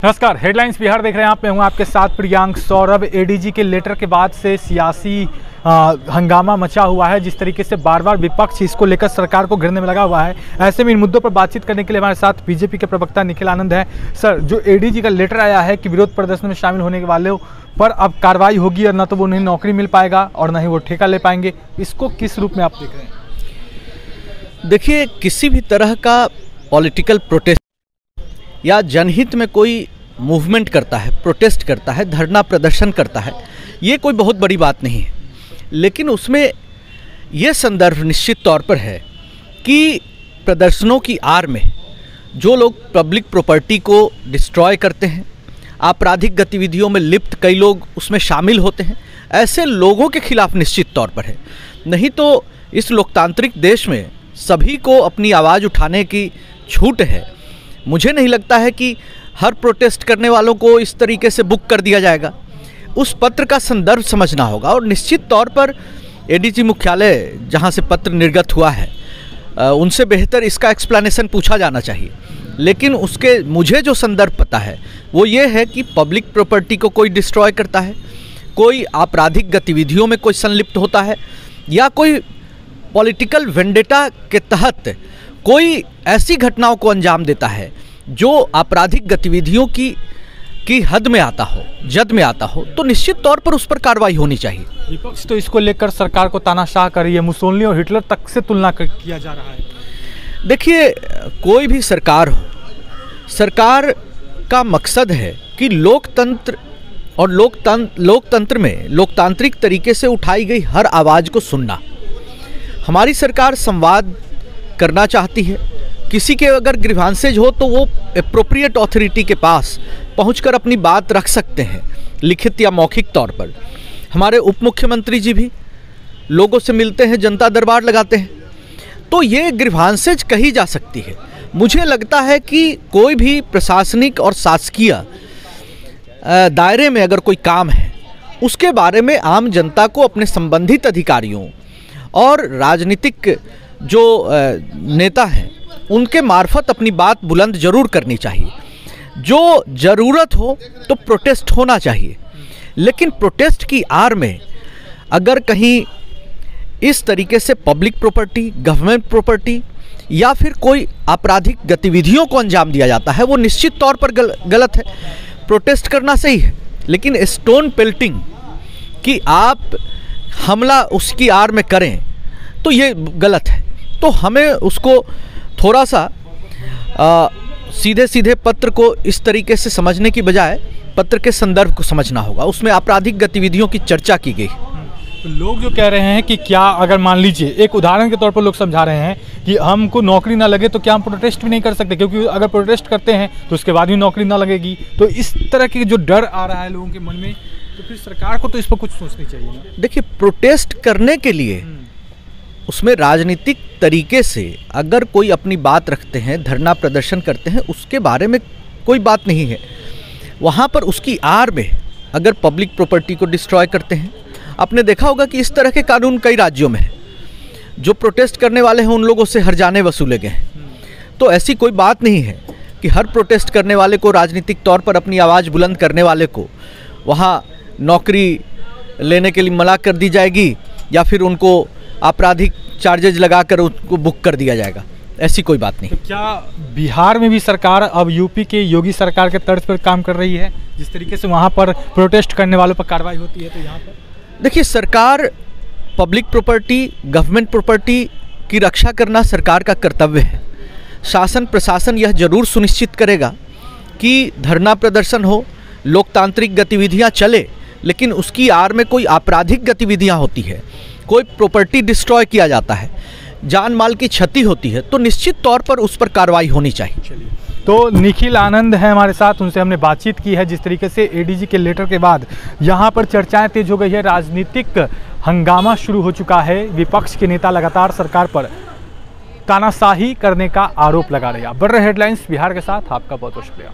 नमस्कार, हेडलाइंस बिहार देख रहे हैं आप। मैं हूं आपके साथ प्रियांक सौरभ। एडीजी के लेटर के बाद से सियासी हंगामा मचा हुआ है। जिस तरीके से बार बार विपक्ष इसको लेकर सरकार को घेरने में लगा हुआ है, ऐसे में इन मुद्दों पर बातचीत करने के लिए हमारे साथ बीजेपी के प्रवक्ता निखिल आनंद हैं। सर, जो एडीजी का लेटर आया है कि विरोध प्रदर्शन में शामिल होने वालों पर अब कार्रवाई होगी और न तो उन्हें नौकरी मिल पाएगा और न ही वो ठेका ले पाएंगे, इसको किस रूप में आप देख रहे हैं? देखिए, किसी भी तरह का पॉलिटिकल प्रोटेस्ट या जनहित में कोई मूवमेंट करता है, प्रोटेस्ट करता है, धरना प्रदर्शन करता है, ये कोई बहुत बड़ी बात नहीं है। लेकिन उसमें ये संदर्भ निश्चित तौर पर है कि प्रदर्शनों की आड़ में जो लोग पब्लिक प्रॉपर्टी को डिस्ट्रॉय करते हैं, आपराधिक गतिविधियों में लिप्त कई लोग उसमें शामिल होते हैं, ऐसे लोगों के खिलाफ निश्चित तौर पर है। नहीं तो इस लोकतांत्रिक देश में सभी को अपनी आवाज़ उठाने की छूट है। मुझे नहीं लगता है कि हर प्रोटेस्ट करने वालों को इस तरीके से बुक कर दिया जाएगा। उस पत्र का संदर्भ समझना होगा और निश्चित तौर पर एडीजी मुख्यालय जहां से पत्र निर्गत हुआ है उनसे बेहतर इसका एक्सप्लेनेशन पूछा जाना चाहिए। लेकिन उसके मुझे जो संदर्भ पता है वो ये है कि पब्लिक प्रॉपर्टी को कोई डिस्ट्रॉय करता है, कोई आपराधिक गतिविधियों में कोई संलिप्त होता है, या कोई पॉलिटिकल वेंडेटा के तहत कोई ऐसी घटनाओं को अंजाम देता है जो आपराधिक गतिविधियों की हद में आता हो, जद में आता हो, तो निश्चित तौर पर उस पर कार्रवाई होनी चाहिए। विपक्ष तो इसको लेकर सरकार को तानाशाह कर रही है, मुसोलिनी और हिटलर तक से तुलना किया जा रहा है। देखिए, कोई भी सरकार हो, सरकार का मकसद है कि लोकतंत्र और लोकतंत्र में लोकतांत्रिक तरीके से उठाई गई हर आवाज़ को सुनना। हमारी सरकार संवाद करना चाहती है। किसी के अगर ग्रीवांसेज हो तो वो एप्रोप्रिएट अथॉरिटी के पास पहुंचकर अपनी बात रख सकते हैं, लिखित या मौखिक तौर पर। हमारे उप मुख्यमंत्री जी भी लोगों से मिलते हैं, जनता दरबार लगाते हैं, तो ये ग्रीवांसेज कही जा सकती है। मुझे लगता है कि कोई भी प्रशासनिक और शासकीय दायरे में अगर कोई काम है उसके बारे में आम जनता को अपने संबंधित अधिकारियों और राजनीतिक जो नेता हैं उनके मार्फत अपनी बात बुलंद जरूर करनी चाहिए। जो ज़रूरत हो तो प्रोटेस्ट होना चाहिए, लेकिन प्रोटेस्ट की आड़ में अगर कहीं इस तरीके से पब्लिक प्रॉपर्टी, गवर्नमेंट प्रॉपर्टी या फिर कोई आपराधिक गतिविधियों को अंजाम दिया जाता है, वो निश्चित तौर पर गलत है। प्रोटेस्ट करना सही है, लेकिन स्टोन पेल्टिंग कि आप हमला उसकी आड़ में करें तो ये गलत है। तो हमें उसको थोड़ा सा सीधे सीधे पत्र को इस तरीके से समझने की बजाय पत्र के संदर्भ को समझना होगा। उसमें आपराधिक गतिविधियों की चर्चा की गई। तो लोग जो कह रहे हैं कि क्या अगर मान लीजिए, एक उदाहरण के तौर पर लोग समझा रहे हैं कि हमको नौकरी ना लगे तो क्या हम प्रोटेस्ट भी नहीं कर सकते, क्योंकि अगर प्रोटेस्ट करते हैं तो उसके बाद भी नौकरी ना लगेगी। तो इस तरह की जो डर आ रहा है लोगों के मन में, तो फिर सरकार को तो इस पर कुछ सोचनी चाहिए ना। देखिए, प्रोटेस्ट करने के लिए उसमें राजनीतिक तरीके से अगर कोई अपनी बात रखते हैं, धरना प्रदर्शन करते हैं, उसके बारे में कोई बात नहीं है। वहाँ पर उसकी आड़ में अगर पब्लिक प्रॉपर्टी को डिस्ट्रॉय करते हैं, आपने देखा होगा कि इस तरह के कानून कई राज्यों में हैं। जो प्रोटेस्ट करने वाले हैं उन लोगों से हर्जाने वसूले गए हैं। तो ऐसी कोई बात नहीं है कि हर प्रोटेस्ट करने वाले को, राजनीतिक तौर पर अपनी आवाज़ बुलंद करने वाले को वहाँ नौकरी लेने के लिए मना कर दी जाएगी या फिर उनको आपराधिक चार्जेज लगाकर उनको बुक कर दिया जाएगा। ऐसी कोई बात नहीं। तो क्या बिहार में भी सरकार अब यूपी के योगी सरकार के तर्ज पर काम कर रही है? जिस तरीके से वहाँ पर प्रोटेस्ट करने वालों पर कार्रवाई होती है, तो यहाँ पर देखिए, सरकार पब्लिक प्रॉपर्टी, गवर्नमेंट प्रॉपर्टी की रक्षा करना सरकार का कर्तव्य है। शासन प्रशासन यह जरूर सुनिश्चित करेगा कि धरना प्रदर्शन हो, लोकतांत्रिक गतिविधियाँ चले, लेकिन उसकी आड़ में कोई आपराधिक गतिविधियाँ होती है, कोई प्रॉपर्टी डिस्ट्रॉय किया जाता है, जान माल की क्षति होती है, तो निश्चित तौर पर उस पर कार्रवाई होनी चाहिए। तो निखिल आनंद हैं हमारे साथ, उनसे हमने बातचीत की है। जिस तरीके से एडीजी के लेटर के बाद यहाँ पर चर्चाएं तेज हो गई है, राजनीतिक हंगामा शुरू हो चुका है। विपक्ष के नेता लगातार सरकार पर तानाशाही करने का आरोप लगा रहे हैं। बढ़ रहे हेडलाइंस बिहार के साथ आपका बहुत बहुत शुक्रिया।